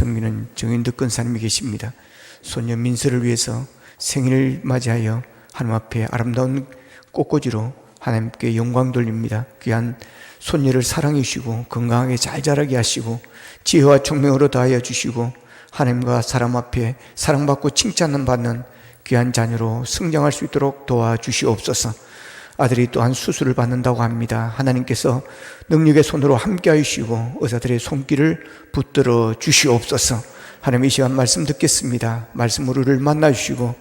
섬기는 정인득 권사님이 계십니다. 손녀 민서를 위해서 생일을 맞이하여 하나님 앞에 아름다운 꽃꽂이로 하나님께 영광 돌립니다. 귀한 손녀를 사랑해 주시고 건강하게 잘 자라게 하시고 지혜와 총명으로 다하여 주시고 하나님과 사람 앞에 사랑받고 칭찬받는 귀한 자녀로 성장할 수 있도록 도와주시옵소서. 아들이 또한 수술을 받는다고 합니다. 하나님께서 능력의 손으로 함께 하시고 의사들의 손길을 붙들어 주시옵소서. 하나님, 이 시간 말씀 듣겠습니다. 말씀으로 우리를 만나주시고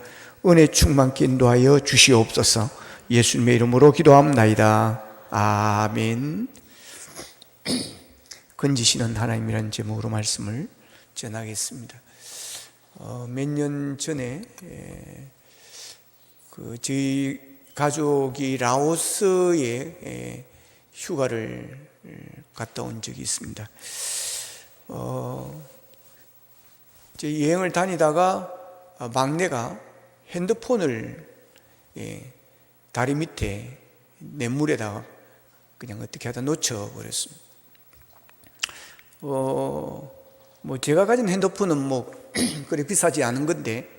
은혜 충만케 인도하여 주시옵소서. 예수님의 이름으로 기도합나이다. 아멘. 건지시는 하나님이라는 제목으로 말씀을 전하겠습니다. 몇 년 전에 저희 가족이 라오스에 휴가를 갔다 온 적이 있습니다. 저희 여행을 다니다가 막내가 핸드폰을 다리 밑에 냇물에다가 그냥 어떻게 하다 놓쳐버렸습니다. 제가 가진 핸드폰은 그리 비싸지 않은 건데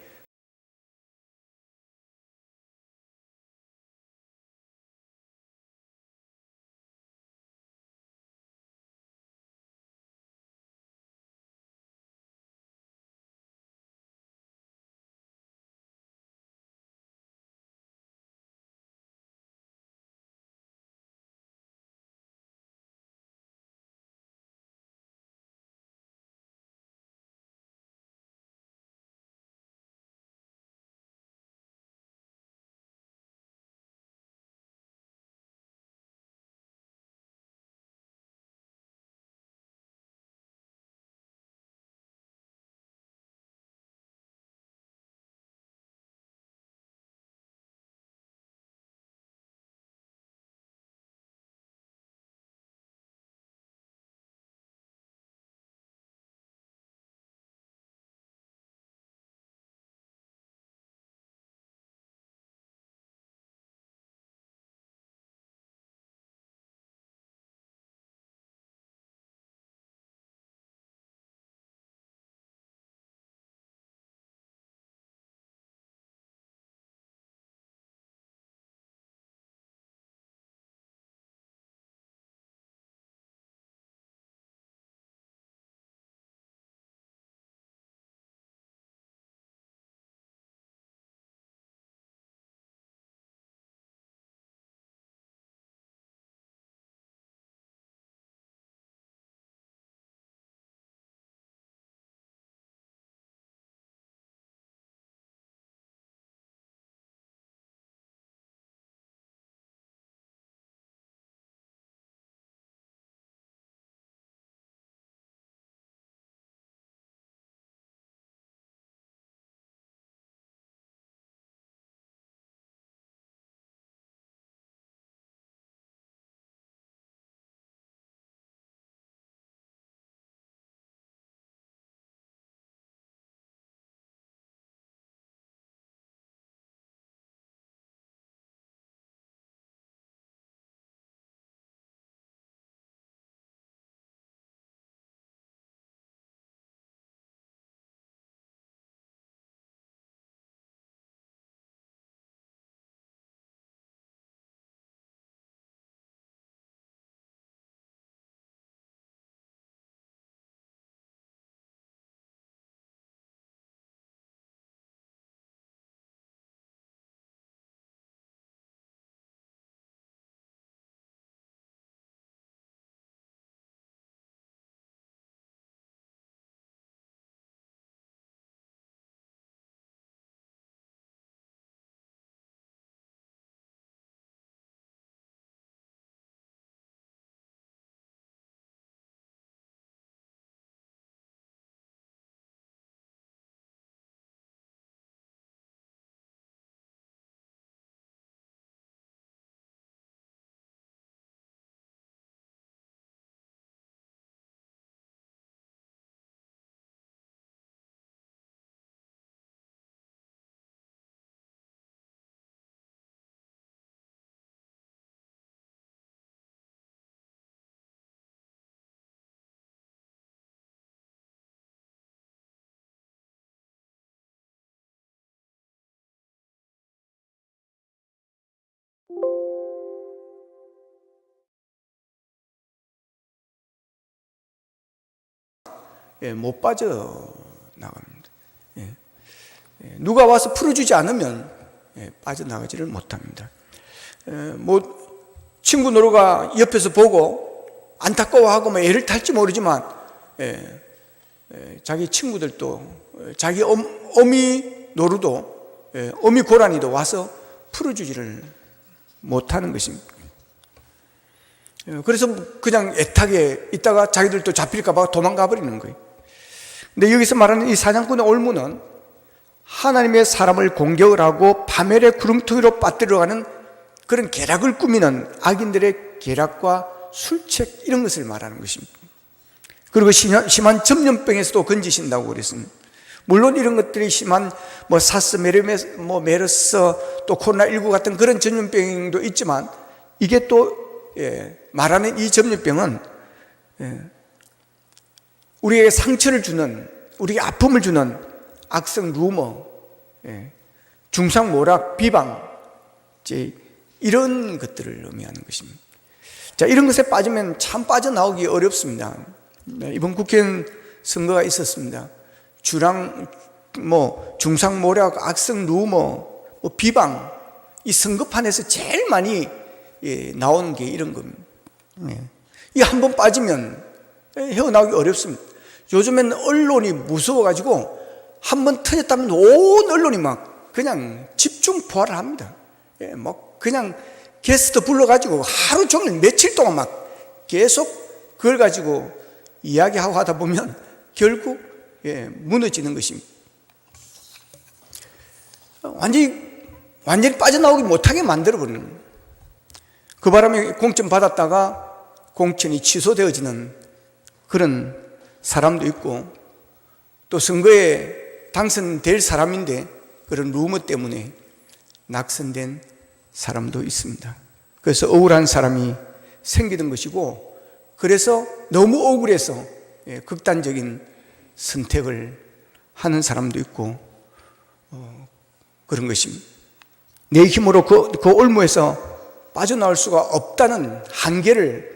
못 빠져나갑니다. 누가 와서 풀어주지 않으면 빠져나가지를 못합니다. 친구 노루가 옆에서 보고 안타까워하고 애를 탈지 모르지만 자기 친구들도 자기 어미 노루도 어미 고라니도 와서 풀어주지를 못하는 것입니다. 그래서 그냥 애타게 있다가 자기들도 잡힐까 봐 도망가 버리는 거예요. 근데 여기서 말하는 이 사냥꾼의 올무는 하나님의 사람을 공격을 하고 파멸의 구름투기로 빠뜨려가는 그런 계략을 꾸미는 악인들의 계략과 술책 이런 것을 말하는 것입니다. 그리고 심한 전염병에서도 건지신다고 그랬습니다. 물론 이런 것들이 심한 사스, 메르스, 또 코로나19 같은 그런 전염병도 있지만 이게 또 말하는 이 전염병은 우리에게 상처를 주는, 우리에게 아픔을 주는 악성 루머, 중상모략, 비방, 이런 것들을 의미하는 것입니다. 자, 이런 것에 빠지면 참 빠져나오기 어렵습니다. 이번 국회의원 선거가 있었습니다. 중상모략, 악성 루머, 비방, 이 선거판에서 제일 많이 나오는 게 이런 겁니다. 이 한 번 빠지면 헤어나오기 어렵습니다. 요즘에는 언론이 무서워가지고 한 번 터졌다면 온 언론이 막 그냥 집중 포화를 합니다. 그냥 게스트 불러가지고 하루 종일 며칠 동안 막 계속 그걸 가지고 이야기하고 하다 보면 결국 무너지는 것입니다. 완전히 빠져나오기 못하게 만들어버리는 거예요. 그 바람에 공천 받았다가 공천이 취소되어지는 그런 사람도 있고, 또 선거에 당선될 사람인데 그런 루머 때문에 낙선된 사람도 있습니다. 그래서 억울한 사람이 생기는 것이고, 그래서 너무 억울해서 극단적인 선택을 하는 사람도 있고, 그런 것입니다. 내 힘으로 그 올무에서 빠져나올 수가 없다는 한계를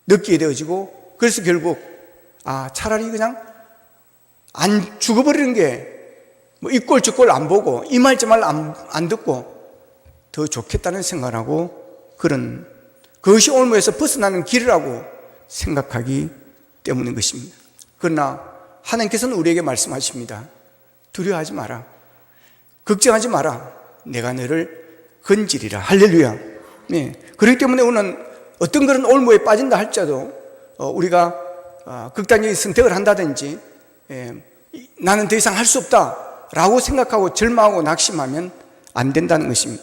느끼게 되어지고, 그래서 결국 차라리 그냥 안 죽어버리는 게 이 꼴 저 꼴 안 보고 이 말 저 말 안 듣고 더 좋겠다는 생각을 하고, 그것이 올무에서 벗어나는 길이라고 생각하기 때문인 것입니다. 그러나 하나님께서는 우리에게 말씀하십니다. 두려워하지 마라, 걱정하지 마라, 내가 너를 건지리라. 할렐루야. 그렇기 때문에 오늘 어떤 그런 올무에 빠진다 할지라도 우리가 극단적인 선택을 한다든지 나는 더 이상 할 수 없다 라고 생각하고 절망하고 낙심하면 안 된다는 것입니다.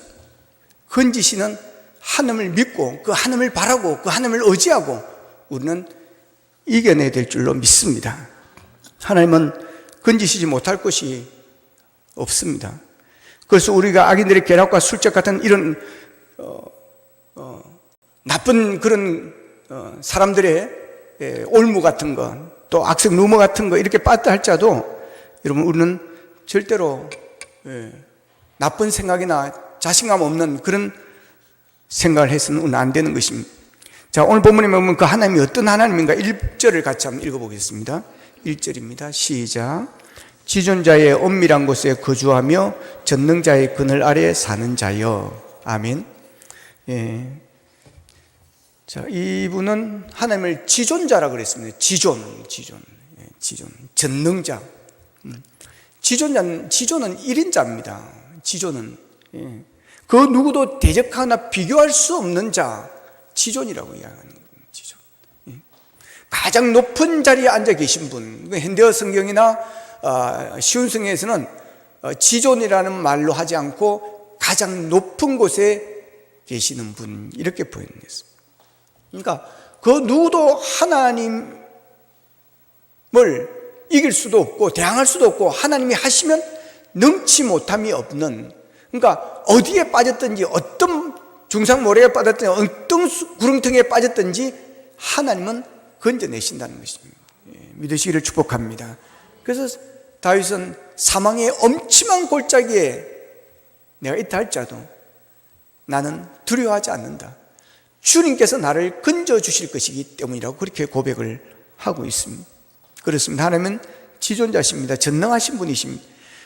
건지시는 하나님을 믿고 그 하나님을 바라고 그 하나님을 의지하고 우리는 이겨내야 될 줄로 믿습니다. 하나님은 건지시지 못할 것이 없습니다. 그래서 우리가 악인들의 계략과 술책 같은 이런 나쁜 그런 사람들의 올무 같은 것, 또 악성 루머 같은 거 이렇게 빠뜨 할지라도 여러분, 우리는 절대로 나쁜 생각이나 자신감 없는 그런 생각을 해서는 안 되는 것입니다. 자, 오늘 본문에 보면 그 하나님이 어떤 하나님인가 1절을 같이 한번 읽어보겠습니다. 1절입니다. 시작. 지존자의 엄밀한 곳에 거주하며 전능자의 그늘 아래 사는 자여. 아멘. 자, 이분은 하나님을 지존자라 그랬습니다. 지존. 전능자. 지존은 1인자입니다. 지존은 그 누구도 대적하거나 비교할 수 없는 자, 지존이라고 이야기하는 겁니다. 지존. 가장 높은 자리에 앉아 계신 분. 현대어 성경이나 쉬운 성경에서는 지존이라는 말로 하지 않고 가장 높은 곳에 계시는 분, 이렇게 표현했습니다. 그러니까 그 누구도 하나님을 이길 수도 없고 대항할 수도 없고, 하나님이 하시면 능치 못함이 없는, 그러니까 어디에 빠졌든지, 어떤 중상모략에 빠졌든지, 어떤 구렁텅이에 빠졌든지 하나님은 건져내신다는 것입니다. 믿으시기를 축복합니다. 그래서 다윗은 사망의 엄침한 골짜기에 내가 있다 할지라도 나는 두려워하지 않는다. 주님께서 나를 건져주실 것이기 때문이라고 그렇게 고백을 하고 있습니다. 그렇습니다. 하나님은 지존자십니다. 전능하신 분이십니다.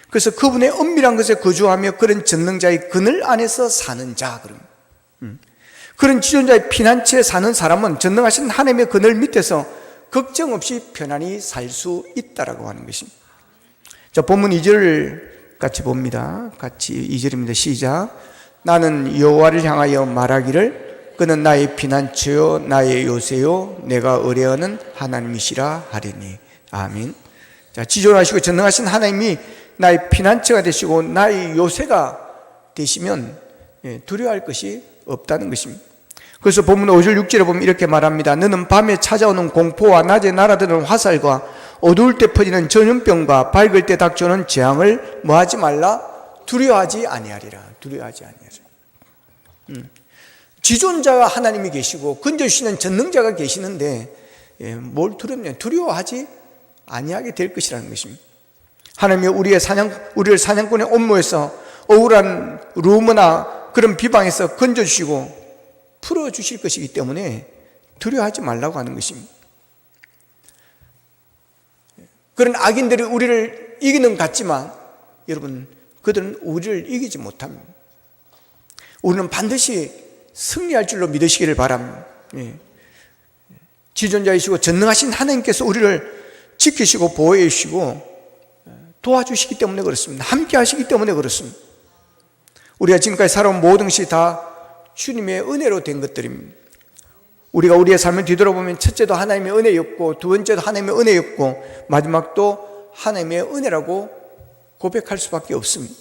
그래서 그분의 엄밀한 것에 거주하며 그런 전능자의 그늘 안에서 사는 자, 그런 지존자의 피난처에 사는 사람은 전능하신 하나님의 그늘 밑에서 걱정 없이 편안히 살 수 있다라고 하는 것입니다. 자, 본문 2절 같이 봅니다. 같이 2절입니다. 시작. 나는 여호와를 향하여 말하기를 그는 나의 피난처요 나의 요새요 내가 의뢰하는 하나님이시라 하리니. 아멘. 자, 지존하시고 전능하신 하나님이 나의 피난처가 되시고 나의 요새가 되시면 두려워할 것이 없다는 것입니다. 그래서 본문 5절 6절에 보면 이렇게 말합니다. 너는 밤에 찾아오는 공포와 낮에 날아드는 화살과 어두울 때 퍼지는 전염병과 밝을 때 닥쳐오는 재앙을 뭐하지 말라? 두려워하지 아니하리라. 두려워하지 아니하리라. 지존자가 하나님이 계시고 건져주시는 전능자가 계시는데 뭘 두렵냐? 두려워하지 아니하게 될 것이라는 것입니다. 하나님이 우리를 사냥꾼의 업무에서 억울한 루머나 그런 비방에서 건져주시고 풀어주실 것이기 때문에 두려워하지 말라고 하는 것입니다. 그런 악인들이 우리를 이기는 것 같지만 여러분, 그들은 우리를 이기지 못합니다. 우리는 반드시 승리할 줄로 믿으시기를 바랍니다. 지존자이시고 전능하신 하나님께서 우리를 지키시고 보호해 주시고 도와주시기 때문에 그렇습니다. 함께 하시기 때문에 그렇습니다. 우리가 지금까지 살아온 모든 것이 다 주님의 은혜로 된 것들입니다. 우리가 우리의 삶을 뒤돌아보면 첫째도 하나님의 은혜였고 두 번째도 하나님의 은혜였고 마지막도 하나님의 은혜라고 고백할 수밖에 없습니다.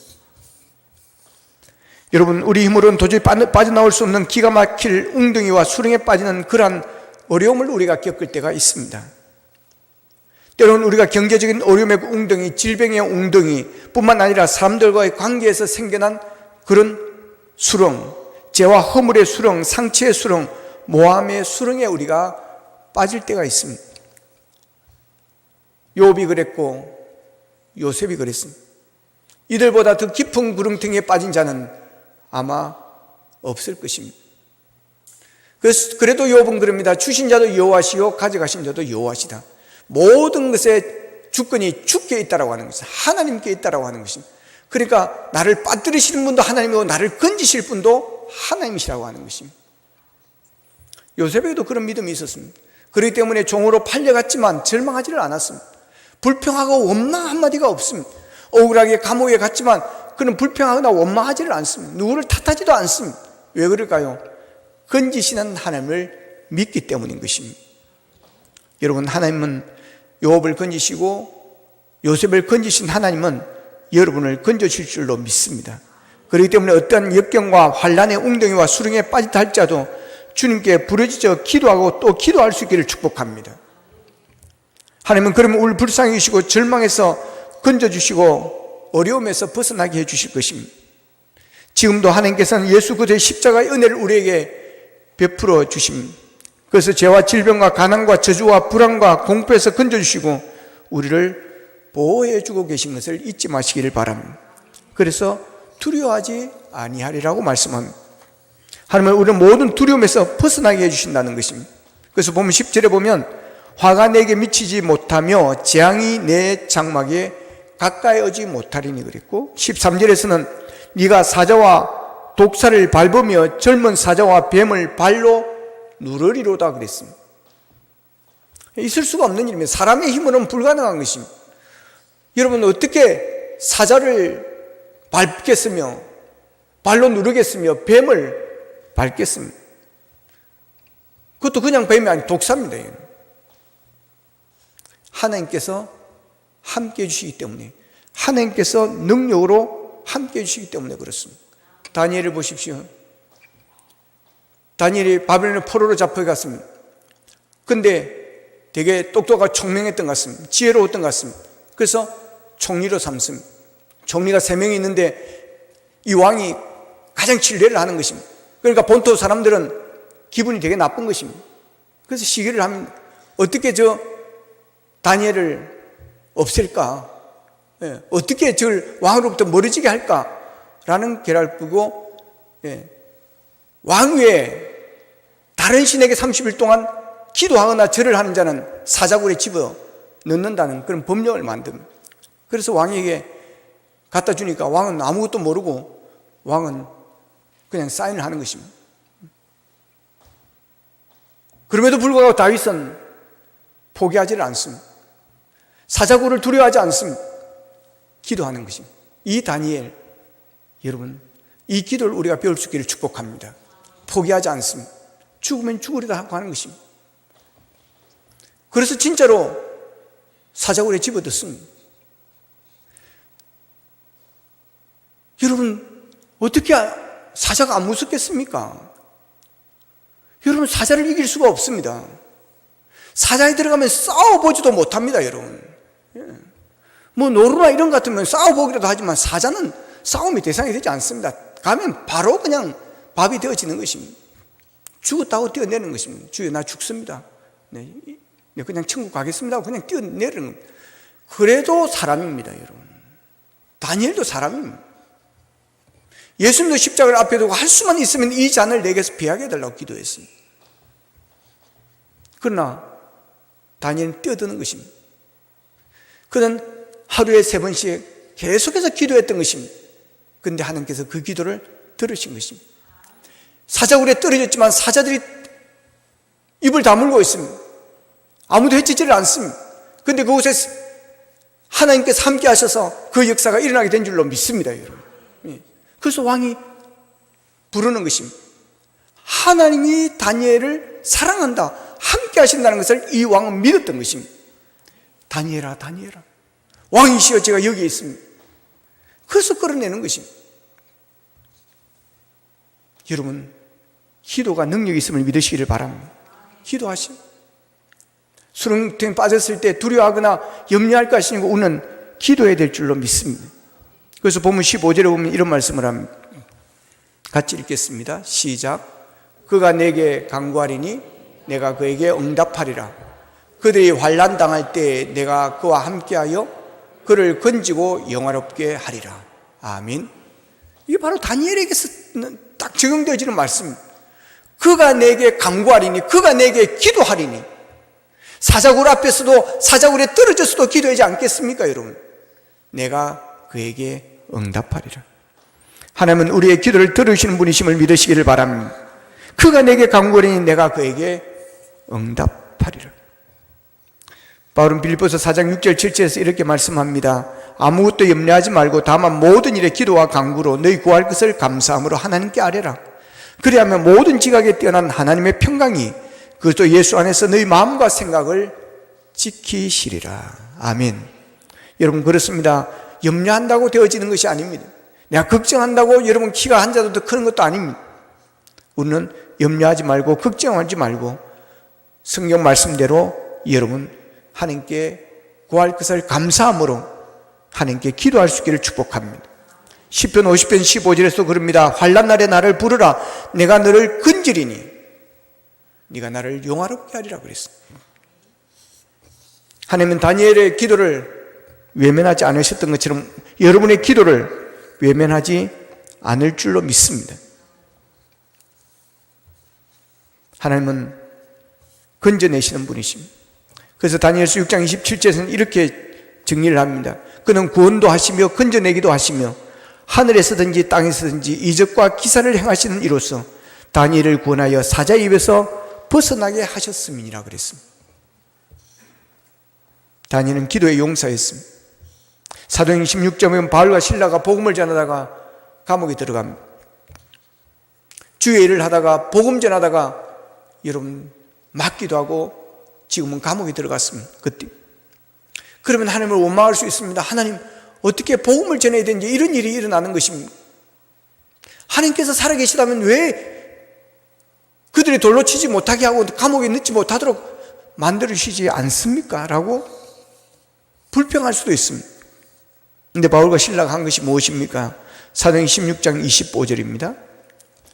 여러분, 우리 힘으로는 도저히 빠져나올 수 없는 기가 막힐 웅덩이와 수렁에 빠지는 그러한 어려움을 우리가 겪을 때가 있습니다. 때로는 우리가 경제적인 어려움의 웅덩이, 질병의 웅덩이 뿐만 아니라 사람들과의 관계에서 생겨난 그런 수렁, 죄와 허물의 수렁, 상처의 수렁, 모함의 수렁에 우리가 빠질 때가 있습니다. 욥이 그랬고 요셉이 그랬습니다. 이들보다 더 깊은 구렁텅이에 빠진 자는 아마 없을 것입니다. 그래도 욥은 그럽니다. 주신 자도 여호와시요 가져가신 자도 여호와시다. 모든 것의 주권이 주께 있다라고 하는 것은 하나님께 있다라고 하는 것입니다. 그러니까 나를 빠뜨리시는 분도 하나님이고 나를 건지실 분도 하나님이시라고 하는 것입니다. 요셉에게도 그런 믿음이 있었습니다. 그렇기 때문에 종으로 팔려갔지만 절망하지를 않았습니다. 불평하고 원망 한마디가 없습니다. 억울하게 감옥에 갔지만 그는 불평하거나 원망하지를 않습니다. 누구를 탓하지도 않습니다. 왜 그럴까요? 건지시는 하나님을 믿기 때문인 것입니다. 여러분, 하나님은 욥을 건지시고 요셉을 건지신 하나님은 여러분을 건져주실 줄로 믿습니다. 그렇기 때문에 어떠한 역경과 환난의 웅덩이와 수렁에 빠지다 할지라도 주님께 부르짖어 기도하고 또 기도할 수 있기를 축복합니다. 하나님은 그러면 우리를 불쌍히 여기시고 절망에서 건져주시고 어려움에서 벗어나게 해주실 것입니다. 지금도 하나님께서는 예수 그리스도의 십자가의 은혜를 우리에게 베풀어 주십니다. 그래서 죄와 질병과 가난과 저주와 불안과 공포에서 건져주시고 우리를 보호해 주고 계신 것을 잊지 마시기를 바랍니다. 그래서 두려워하지 아니하리라고 말씀합니다. 하나님은 우리를 모든 두려움에서 벗어나게 해주신다는 것입니다. 그래서 보면 10절에 보면 화가 내게 미치지 못하며 재앙이 내 장막에 가까이 오지 못하리니 그랬고 13절에서는 네가 사자와 독사를 밟으며 젊은 사자와 뱀을 발로 누르리로다 그랬습니다. 있을 수가 없는 일입니다. 사람의 힘으로는 불가능한 것입니다. 여러분, 어떻게 사자를 밟겠으며 발로 누르겠으며 뱀을 밟겠습니다. 그것도 그냥 뱀이 아니고 독사입니다. 하나님께서 함께 해주시기 때문에, 하나님께서 능력으로 함께 해주시기 때문에 그렇습니다. 다니엘을 보십시오. 다니엘이 바벨론의 포로로 잡혀갔습니다. 근데 되게 똑똑하고 총명했던 것 같습니다. 지혜로웠던 것 같습니다. 그래서 총리로 삼습니다. 총리가 3명이 있는데 이 왕이 가장 신뢰를 하는 것입니다. 그러니까 본토 사람들은 기분이 되게 나쁜 것입니다. 그래서 시기를 하면 어떻게 저 다니엘을 없앨까? 어떻게 저를 왕으로부터 멀어지게 할까라는 계략을 쁘고 왕 외에 다른 신에게 30일 동안 기도하거나 절을 하는 자는 사자굴에 집어 넣는다는 그런 법령을 만듭니다. 그래서 왕에게 갖다 주니까 왕은 아무것도 모르고 왕은 그냥 사인을 하는 것입니다. 그럼에도 불구하고 다윗은 포기하지를 않습니다. 사자굴을 두려워하지 않습니다. 기도하는 것입니다. 이 다니엘, 여러분, 이 기도를 우리가 배울 수 있기를 축복합니다. 포기하지 않습니다. 죽으면 죽으리다 하고 하는 것입니다. 그래서 진짜로 사자굴에 집어넣습니다. 여러분, 어떻게 사자가 안 무섭겠습니까? 여러분, 사자를 이길 수가 없습니다. 사자에 들어가면 싸워보지도 못합니다, 여러분. 뭐 노루나 이런 것 같으면 싸워보기라도 하지만 사자는 싸움의 대상이 되지 않습니다. 가면 바로 그냥 밥이 되어지는 것입니다. 죽었다고 뛰어내리는 것입니다. 주여, 나 죽습니다. 네, 그냥 천국 가겠습니다 하고 그냥 뛰어내리는 겁니다. 그래도 사람입니다, 여러분. 다니엘도 사람입니다. 예수님도 십자가를 앞에 두고 할 수만 있으면 이 잔을 내게서 피하게 해달라고 기도했습니다. 그러나 다니엘은 뛰어드는 것입니다. 그는 하루에 3번씩 계속해서 기도했던 것입니다. 그런데 하나님께서 그 기도를 들으신 것입니다. 사자굴에 떨어졌지만 사자들이 입을 다물고 있습니다. 아무도 해치지를 않습니다. 그런데 그곳에 하나님께서 함께 하셔서 그 역사가 일어나게 된 줄로 믿습니다, 여러분. 그래서 왕이 부르는 것입니다. 하나님이 다니엘을 사랑한다, 함께 하신다는 것을 이 왕은 믿었던 것입니다. 다니엘아, 다니엘아, 왕이시여, 제가 여기 있습니다. 그래서 끌어내는 것입니다. 여러분, 기도가 능력이 있음을 믿으시기를 바랍니다. 기도하시오. 수렁통에 빠졌을 때 두려워하거나 염려할 것이니 우리는 기도해야 될 줄로 믿습니다. 그래서 본문 15절에 보면 이런 말씀을 합니다. 같이 읽겠습니다. 시작. 그가 내게 간구하리니 내가 그에게 응답하리라. 그들이 환난 당할 때 내가 그와 함께하여 그를 건지고 영화롭게 하리라. 아멘. 이게 바로 다니엘에게서 딱 적용되어지는 말씀입니다. 그가 내게 간구하리니, 그가 내게 기도하리니. 사자굴 앞에서도 사자굴에 떨어져서도 기도하지 않겠습니까, 여러분? 내가 그에게 응답하리라. 하나님은 우리의 기도를 들으시는 분이심을 믿으시기를 바랍니다. 그가 내게 간구하리니 내가 그에게 응답하리라. 바울은 빌립보서 4장 6절 7절에서 이렇게 말씀합니다. 아무것도 염려하지 말고 다만 모든 일에 기도와 간구로 너희 구할 것을 감사함으로 하나님께 아뢰라. 그리하면 모든 지각에 뛰어난 하나님의 평강이 그리스도 예수 안에서 너희 마음과 생각을 지키시리라. 아멘. 여러분, 그렇습니다. 염려한다고 되어지는 것이 아닙니다. 내가 걱정한다고 여러분 키가 한 자도 더 크는 것도 아닙니다. 우리는 염려하지 말고 걱정하지 말고 성경 말씀대로 여러분 하나님께 구할 것을 감사함으로 하나님께 기도할 수 있기를 축복합니다. 시편 50편 15절에서 그럽니다. 환난 날에 나를 부르라. 내가 너를 건지리니 네가 나를 영화롭게 하리라 그랬습니다. 하나님은 다니엘의 기도를 외면하지 않으셨던 것처럼 여러분의 기도를 외면하지 않을 줄로 믿습니다. 하나님은 건져내시는 분이십니다. 그래서 다니엘서 6장 27절에서는 이렇게 정리를 합니다. 그는 구원도 하시며 건져내기도 하시며 하늘에서든지 땅에서든지 이적과 기사를 행하시는 이로써 다니엘을 구원하여 사자의 입에서 벗어나게 하셨음이니라 그랬습니다. 다니엘은 기도의 용사였습니다. 사도행전 16장에 보면 바울과 실라가 복음을 전하다가 감옥에 들어갑니다. 주의 일을 하다가 복음 전하다가 여러분 맞기도 하고 지금은 감옥에 들어갔습니다. 그때 그러면 하나님을 원망할 수 있습니다. 하나님, 어떻게 복음을 전해야 되는지 이런 일이 일어나는 것입니다. 하나님께서 살아계시다면 왜 그들이 돌로 치지 못하게 하고 감옥에 넣지 못하도록 만들으시지 않습니까? 라고 불평할 수도 있습니다. 그런데 바울과 실라가 한 것이 무엇입니까? 사도행전 16장 25절입니다.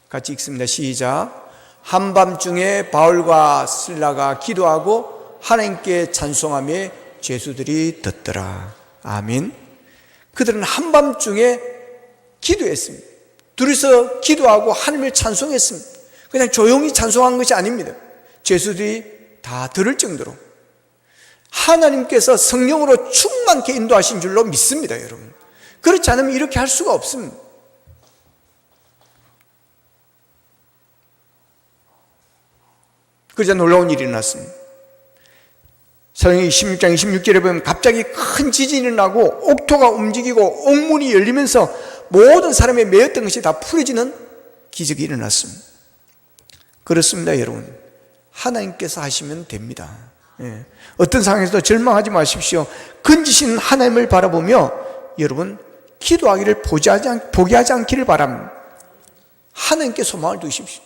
같이 읽습니다. 시작. 한밤중에 바울과 실라가 기도하고 하나님께 찬송하며 죄수들이 듣더라. 아멘. 그들은 한밤중에 기도했습니다. 둘이서 기도하고 하나님을 찬송했습니다. 그냥 조용히 찬송한 것이 아닙니다. 죄수들이 다 들을 정도로 하나님께서 성령으로 충만케 인도하신 줄로 믿습니다, 여러분. 그렇지 않으면 이렇게 할 수가 없습니다. 그저 놀라운 일이 일어났습니다. 사도행전 16장 26절에 보면 갑자기 큰 지진이 나고 옥토가 움직이고 옥문이 열리면서 모든 사람이 매였던 것이 다 풀어지는 기적이 일어났습니다. 그렇습니다, 여러분. 하나님께서 하시면 됩니다. 예. 어떤 상황에서도 절망하지 마십시오. 건지신 하나님을 바라보며 여러분 기도하기를 포기하지 않기를 바랍니다. 하나님께 소망을 두십시오.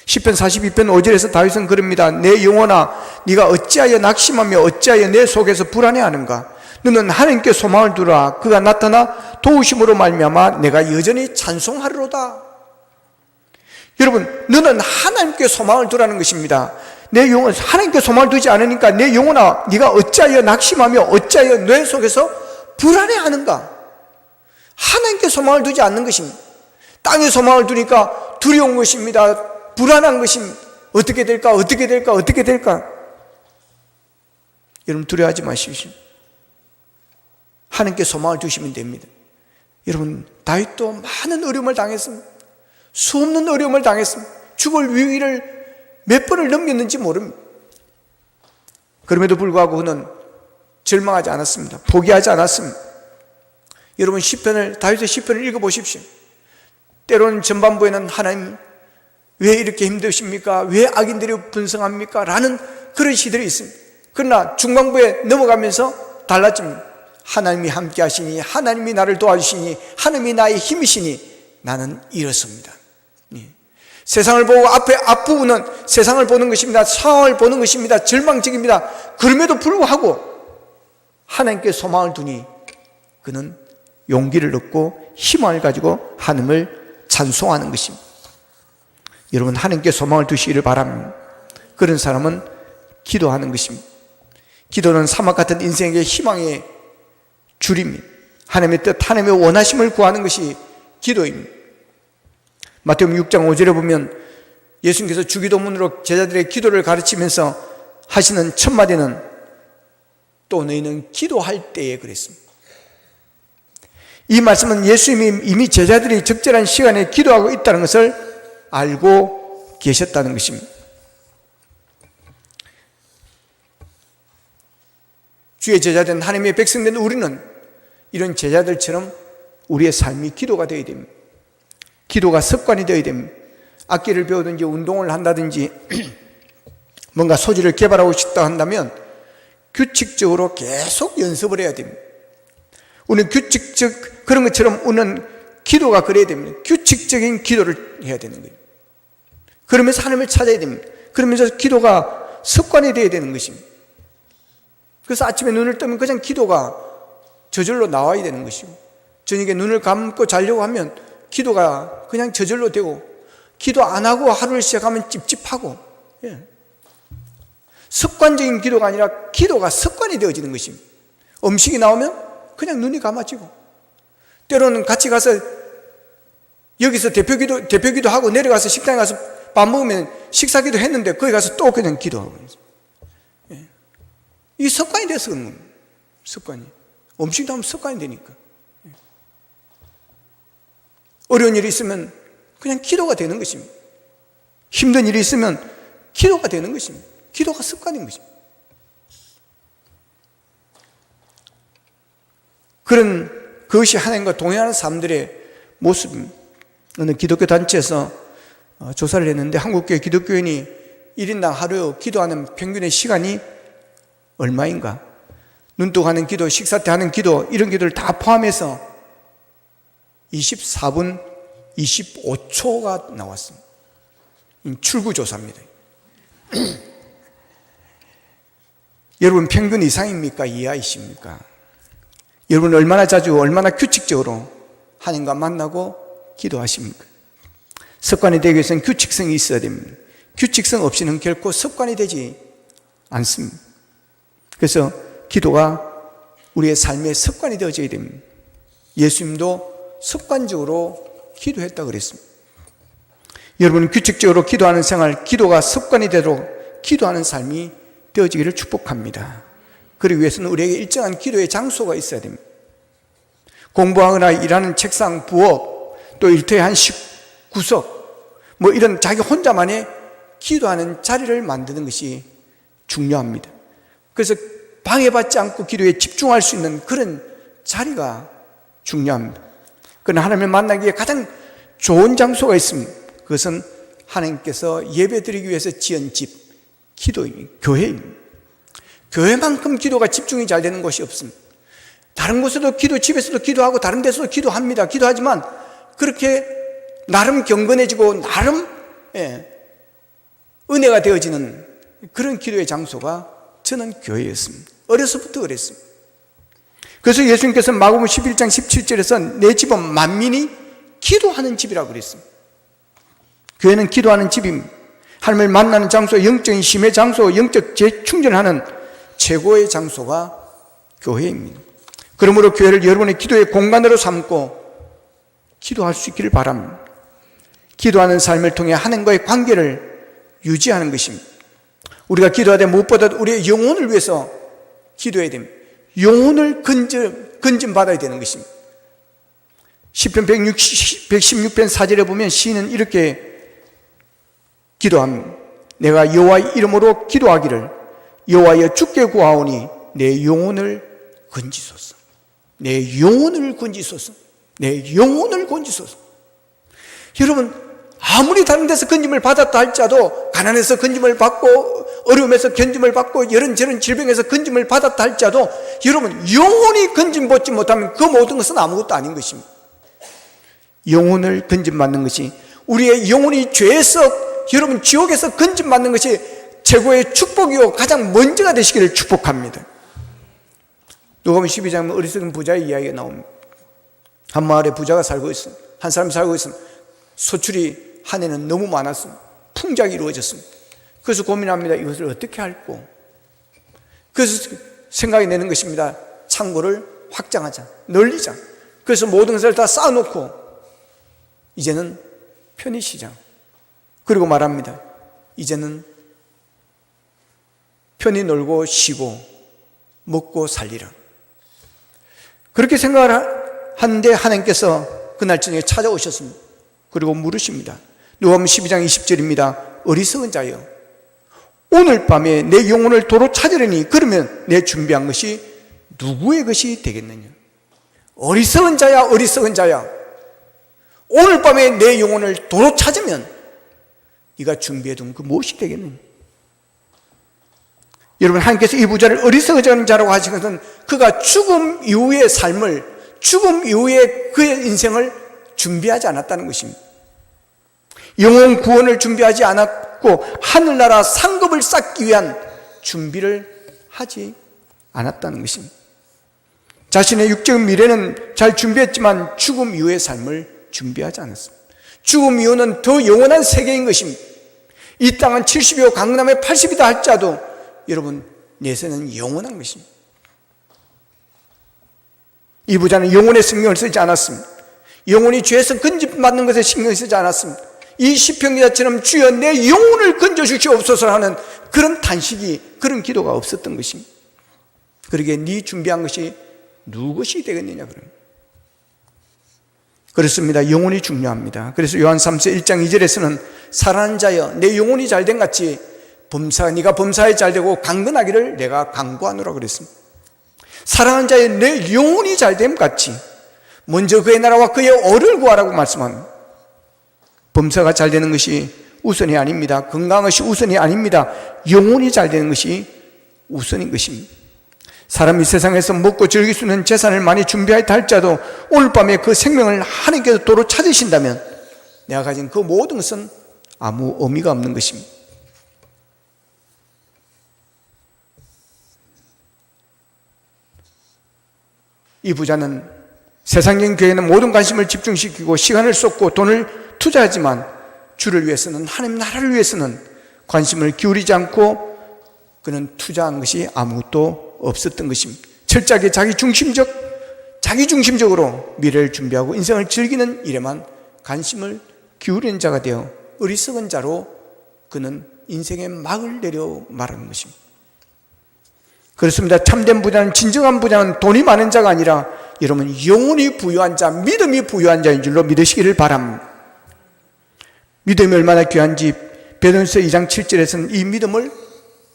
시편 42편 5절에서 다윗은 그럽니다. 내 영혼아, 네가 어찌하여 낙심하며 어찌하여 내 속에서 불안해하는가? 너는 하나님께 소망을 두라. 그가 나타나 도우심으로 말미암아 내가 여전히 찬송하리로다. 여러분, 너는 하나님께 소망을 두라는 것입니다. 내 영혼, 하나님께 소망을 두지 않으니까 내 영혼아, 네가 어찌하여 낙심하며 어찌하여 내 속에서 불안해하는가? 하나님께 소망을 두지 않는 것입니다. 땅에 소망을 두니까 두려운 것입니다. 불안한 것입니다. 어떻게 될까? 어떻게 될까? 어떻게 될까? 여러분 두려워하지 마십시오. 하나님께 소망을 두시면 됩니다. 여러분 다윗도 많은 어려움을 당했습니다. 수없는 어려움을 당했습니다. 죽을 위기를 몇 번을 넘겼는지 모릅니다. 그럼에도 불구하고 그는 절망하지 않았습니다. 포기하지 않았습니다. 여러분 다윗의 시편을 읽어보십시오. 때로는 전반부에는 하나님 왜 이렇게 힘드십니까? 왜 악인들이 분성합니까? 라는 그런 시들이 있습니다. 그러나 중반부에 넘어가면서 달라집니다. 하나님이 함께 하시니, 하나님이 나를 도와주시니, 하나님이 나의 힘이시니 나는 이렇습니다. 예. 세상을 보고 앞부분은 세상을 보는 것입니다. 상황을 보는 것입니다. 절망적입니다. 그럼에도 불구하고 하나님께 소망을 두니 그는 용기를 얻고 희망을 가지고 하나님을 찬송하는 것입니다. 여러분 하나님께 소망을 두시기를 바랍니다. 그런 사람은 기도하는 것입니다. 기도는 사막 같은 인생의 희망의 줄입니다. 하나님의 뜻, 하나님의 원하심을 구하는 것이 기도입니다. 마태복음 6장 5절에 보면 예수님께서 주기도문으로 제자들의 기도를 가르치면서 하시는 첫 마디는 또 너희는 기도할 때에 그랬습니다. 이 말씀은 예수님이 이미 제자들이 적절한 시간에 기도하고 있다는 것을 알고 계셨다는 것입니다. 주의 제자된 하나님의 백성된 우리는 이런 제자들처럼 우리의 삶이 기도가 되어야 됩니다. 기도가 습관이 되어야 됩니다. 악기를 배우든지 운동을 한다든지 뭔가 소질을 개발하고 싶다 한다면 규칙적으로 계속 연습을 해야 됩니다. 우리는 규칙적 그런 것처럼 우리는 기도가 그래야 됩니다. 규칙적인 기도를 해야 되는 거예요. 그러면서 하나님을 찾아야 됩니다. 그러면서 기도가 습관이 되어야 되는 것입니다. 그래서 아침에 눈을 뜨면 그냥 기도가 저절로 나와야 되는 것이고, 저녁에 눈을 감고 자려고 하면 기도가 그냥 저절로 되고, 기도 안 하고 하루를 시작하면 찝찝하고, 습관적인 기도가 아니라 기도가 습관이 되어지는 것입니다. 음식이 나오면 그냥 눈이 감아지고, 때로는 같이 가서 여기서 대표기도 하고 내려가서 식당에 가서 밥 먹으면 식사기도 했는데 거기 가서 또 그냥 기도하고. 이 습관이 돼서 그런 겁니다. 습관이. 음식도 하면 습관이 되니까. 어려운 일이 있으면 그냥 기도가 되는 것입니다. 힘든 일이 있으면 기도가 되는 것입니다. 기도가 습관인 것입니다. 그것이 하나님과 동행하는 사람들의 모습입니다. 어느 기독교 단체에서 조사를 했는데 한국교회 기독교인이 1인당 하루 기도하는 평균의 시간이 얼마인가? 눈뜨고 하는 기도, 식사 때 하는 기도, 이런 기도를 다 포함해서 24분 25초가 나왔습니다. 출구조사입니다. 여러분 평균 이상입니까? 이하이십니까? 여러분 얼마나 자주, 얼마나 규칙적으로 하나님과 만나고 기도하십니까? 습관이 되기 위해서는 규칙성이 있어야 됩니다. 규칙성 없이는 결코 습관이 되지 않습니다. 그래서 기도가 우리의 삶의 습관이 되어져야 됩니다. 예수님도 습관적으로 기도했다고 그랬습니다. 여러분 규칙적으로 기도하는 생활, 기도가 습관이 되도록 기도하는 삶이 되어지기를 축복합니다. 그러기 위해서는 우리에게 일정한 기도의 장소가 있어야 됩니다. 공부하거나 일하는 책상, 부엌, 또 일터의 한 구석, 이런 자기 혼자만의 기도하는 자리를 만드는 것이 중요합니다. 그래서 방해받지 않고 기도에 집중할 수 있는 그런 자리가 중요합니다. 그러나 하나님을 만나기에 가장 좋은 장소가 있습니다. 그것은 하나님께서 예배드리기 위해서 지은 집, 기도입니다. 교회입니다. 교회만큼 기도가 집중이 잘 되는 곳이 없습니다. 다른 곳에도 집에서도 기도하고 다른 데서도 기도합니다. 기도하지만 그렇게 나름 경건해지고 나름 은혜가 되어지는 그런 기도의 장소가 저는 교회였습니다. 어려서부터 그랬습니다. 그래서 예수님께서 마가복음 11장 17절에서 내 집은 만민이 기도하는 집이라고 그랬습니다. 교회는 기도하는 집입니다. 하나님을 만나는 장소, 영적인 힘의 장소, 영적 재충전하는 최고의 장소가 교회입니다. 그러므로 교회를 여러분의 기도의 공간으로 삼고 기도할 수 있기를 바랍니다. 기도하는 삶을 통해 하나님과의 관계를 유지하는 것입니다. 우리가 기도하되 무엇보다 우리의 영혼을 위해서 기도해야 됩니다. 영혼을 건짐받아야 되는 것입니다. 시편 116편 4절에 보면 시인은 이렇게 기도합니다. 내가 여호와의 이름으로 기도하기를 여호와여 주께 구하오니 내 영혼을 건지소서. 내 영혼을 건지소서. 내 영혼을 건지소서. 여러분, 아무리 다른 데서 건짐을 받았다 할지라도, 가난해서 건짐을 받고 어려움에서 건짐을 받고 이런저런 질병에서 건짐을 받았다 할지라도 여러분, 영혼이 건짐받지 못하면 그 모든 것은 아무것도 아닌 것입니다. 영혼을 건짐받는 것이, 우리의 영혼이 죄에서, 여러분 지옥에서 건짐받는 것이 최고의 축복이요 가장 먼저가 되시기를 축복합니다. 누가복음 12장에 어리석은 부자의 이야기가 나옵니다. 한 마을에 부자가 살고 있습니다. 한 사람이 살고 있습니다. 소출이 한 해는 너무 많았습니다. 풍작이 이루어졌습니다. 그래서 고민합니다. 이것을 어떻게 할꼬? 그래서 생각이 내는 것입니다. 창고를 확장하자, 늘리자. 그래서 모든 것을 다 쌓아놓고 이제는 편의시장, 그리고 말합니다. 이제는 편히 놀고 쉬고 먹고 살리라. 그렇게 생각을 하는데 하나님께서 그날 저녁에 찾아오셨습니다. 그리고 물으십니다. 누가복음 12장 20절입니다. 어리석은 자여, 오늘 밤에 내 영혼을 도로 찾으려니 그러면 내 준비한 것이 누구의 것이 되겠느냐? 어리석은 자야, 어리석은 자야, 오늘 밤에 내 영혼을 도로 찾으면 네가 준비해둔 그 무엇이 되겠느냐? 여러분, 하나님께서 이 부자를 어리석은 자라고 하신 것은 그가 죽음 이후의 삶을, 죽음 이후의 그의 인생을 준비하지 않았다는 것입니다. 영혼 구원을 준비하지 않았고 하늘나라 상급을 쌓기 위한 준비를 하지 않았다는 것입니다. 자신의 육적 미래는 잘 준비했지만 죽음 이후의 삶을 준비하지 않았습니다. 죽음 이후는 더 영원한 세계인 것입니다. 이 땅은 70이요 강남에 80이다 할지라도 여러분, 내세는 영원한 것입니다. 이 부자는 영혼에 신경을 쓰지 않았습니다. 영혼이 죄에서 건짐받는 것에 신경을 쓰지 않았습니다. 이 시편기자처럼 주여 내 영혼을 건져주시옵소서 하는 그런 탄식이, 그런 기도가 없었던 것입니다. 그러기에 네 준비한 것이 누구것이 되겠느냐 그러면. 그렇습니다. 영혼이 중요합니다. 그래서 요한 3서 1장 2절에서는 살아난 자여 내 영혼이 잘된 같이 네가 범사에 잘되고 강건하기를 내가 강구하노라 그랬습니다. 살아난 자여 내 영혼이 잘됨 같이 먼저 그의 나라와 그의 의를 구하라고 말씀합니다. 범사가 잘 되는 것이 우선이 아닙니다. 건강한 것이 우선이 아닙니다. 영혼이 잘 되는 것이 우선인 것입니다. 사람이 세상에서 먹고 즐길 수 있는 재산을 많이 준비하였다 할지라도 오늘 밤에 그 생명을 하나님께서 도로 찾으신다면 내가 가진 그 모든 것은 아무 의미가 없는 것입니다. 이 부자는 세상적인 교회에는 모든 관심을 집중시키고 시간을 쏟고 돈을 투자하지만 주를 위해서는, 하나님 나라를 위해서는 관심을 기울이지 않고 그는 투자한 것이 아무것도 없었던 것입니다. 철저하게 자기중심적으로 미래를 준비하고 인생을 즐기는 일에만 관심을 기울이는 자가 되어 어리석은 자로 그는 인생의 막을 내려 말하는 것입니다. 그렇습니다. 참된 부자는, 진정한 부자는 돈이 많은 자가 아니라 여러분 영혼이 부유한 자, 믿음이 부유한 자인 줄로 믿으시기를 바랍니다. 믿음이 얼마나 귀한지 베드로전서 2장 7절에서는 이 믿음을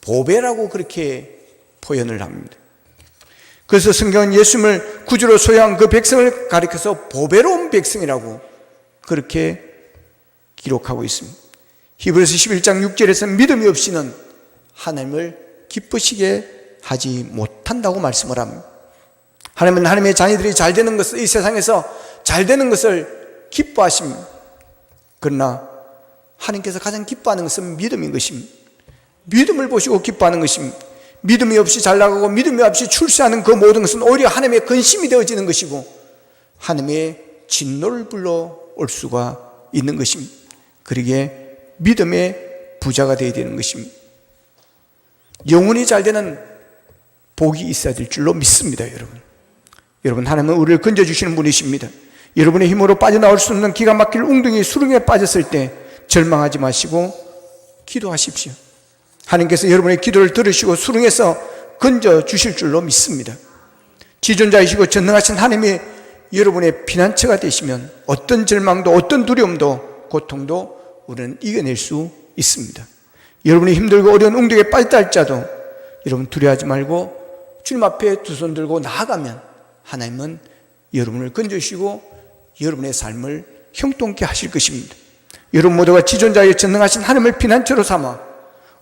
보배라고 그렇게 표현을 합니다. 그래서 성경은 예수님을 구주로 소유한 그 백성을 가리켜서 보배로운 백성이라고 그렇게 기록하고 있습니다. 히브리서 11장 6절에서 믿음이 없이는 하나님을 기쁘시게 하지 못한다고 말씀을 합니다. 하나님은 하나님의 자녀들이 잘 되는 것을, 이 세상에서 잘 되는 것을 기뻐하십니다. 그러나 하나님께서 가장 기뻐하는 것은 믿음인 것입니다. 믿음을 보시고 기뻐하는 것입니다. 믿음이 없이 잘 나가고 믿음이 없이 출세하는 그 모든 것은 오히려 하나님의 근심이 되어지는 것이고 하나님의 진노를 불러올 수가 있는 것입니다. 그러기에 믿음의 부자가 되어야 되는 것입니다. 영혼이 잘 되는 복이 있어야 될 줄로 믿습니다. 여러분 하나님은 우리를 건져주시는 분이십니다. 여러분의 힘으로 빠져나올 수 없는 기가 막힐 웅덩이 수렁에 빠졌을 때 절망하지 마시고 기도하십시오. 하나님께서 여러분의 기도를 들으시고 수렁에서 건져주실 줄로 믿습니다. 지존자이시고 전능하신 하나님이 여러분의 피난처가 되시면 어떤 절망도, 어떤 두려움도, 고통도 우리는 이겨낼 수 있습니다. 여러분이 힘들고 어려운 웅덩이에 빠졌다 할지라도 여러분 두려워하지 말고 주님 앞에 두 손 들고 나아가면 하나님은 여러분을 건져주시고 여러분의 삶을 형통케 하실 것입니다. 여러분 모두가 지존자의 전능하신 하나님을 피난처로 삼아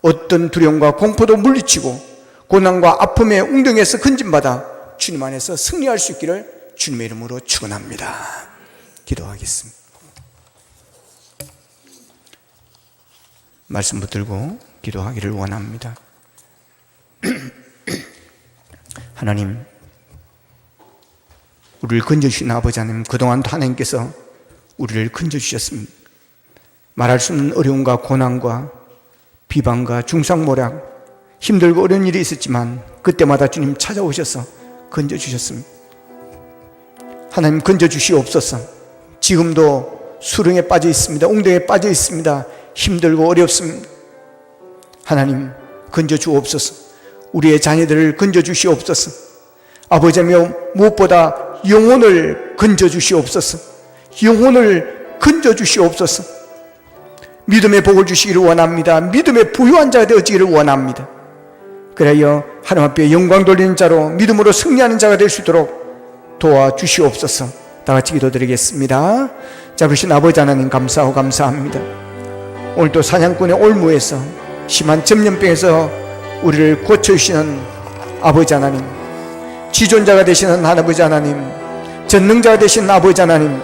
어떤 두려움과 공포도 물리치고 고난과 아픔의 웅덩이에서 건짐받아 주님 안에서 승리할 수 있기를 주님의 이름으로 축원합니다. 기도하겠습니다. 말씀 붙들고 기도하기를 원합니다. 하나님, 우리를 건져주신 아버지 하나님, 그동안도 하나님께서 우리를 건져주셨습니다. 말할 수 없는 어려움과 고난과 비방과 중상모략, 힘들고 어려운 일이 있었지만 그때마다 주님 찾아오셔서 건져주셨습니다. 하나님 건져주시옵소서. 지금도 수렁에 빠져 있습니다. 웅덩이에 빠져 있습니다. 힘들고 어렵습니다. 하나님 건져주옵소서. 우리의 자녀들을 건져주시옵소서. 아버지며 무엇보다 영혼을 건져주시옵소서. 영혼을 건져주시옵소서. 믿음의 복을 주시기를 원합니다. 믿음의 부유한 자가 되어지기를 원합니다. 그래야 하나님 앞에 영광 돌리는 자로 믿음으로 승리하는 자가 될 수 있도록 도와주시옵소서. 다 같이 기도드리겠습니다. 잡으신 아버지 하나님 감사하고 감사합니다. 오늘도 사냥꾼의 올무에서 심한 전염병에서 우리를 고쳐주시는 아버지 하나님, 지존자가 되시는 아버지 하나님, 전능자가 되시는 아버지 하나님,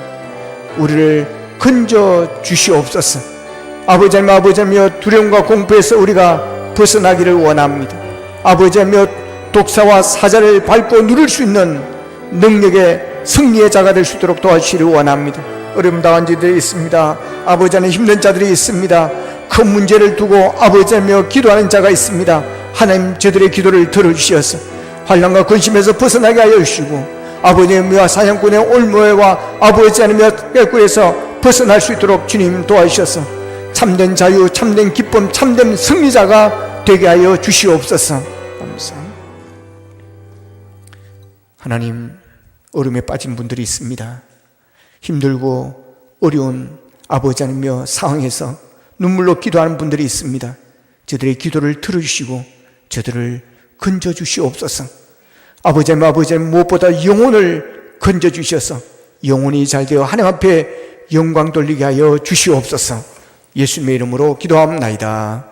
우리를 건져주시옵소서. 아버지 하나님, 두려움과 공포에서 우리가 벗어나기를 원합니다. 아버지 하나님, 독사와 사자를 밟고 누릴 수 있는 능력의 승리의 자가 될 수 있도록 도와주시기를 원합니다. 어려움 당한 자들이 있습니다. 아버지 하나님, 힘든 자들이 있습니다. 큰 문제를 두고 아버지 하나님 기도하는 자가 있습니다. 하나님, 저들의 기도를 들어주시어서 환난과 근심에서 벗어나게 하여 주시고 아버지와 사냥꾼의 올무에와 아버지 하나님의 꾀꿀에서 벗어날 수 있도록 주님 도와주셔서 참된 자유, 참된 기쁨, 참된 승리자가 되게 하여 주시옵소서. 감사합니다. 하나님, 어려움에 빠진 분들이 있습니다. 힘들고 어려운 아버지 하나님의 상황에서 눈물로 기도하는 분들이 있습니다. 저들의 기도를 들어주시고 저들을 건져주시옵소서. 아버지 하나님, 무엇보다 영혼을 건져주셔서 영혼이 잘 되어 하나님 앞에 영광 돌리게 하여 주시옵소서. 예수님의 이름으로 기도합나이다.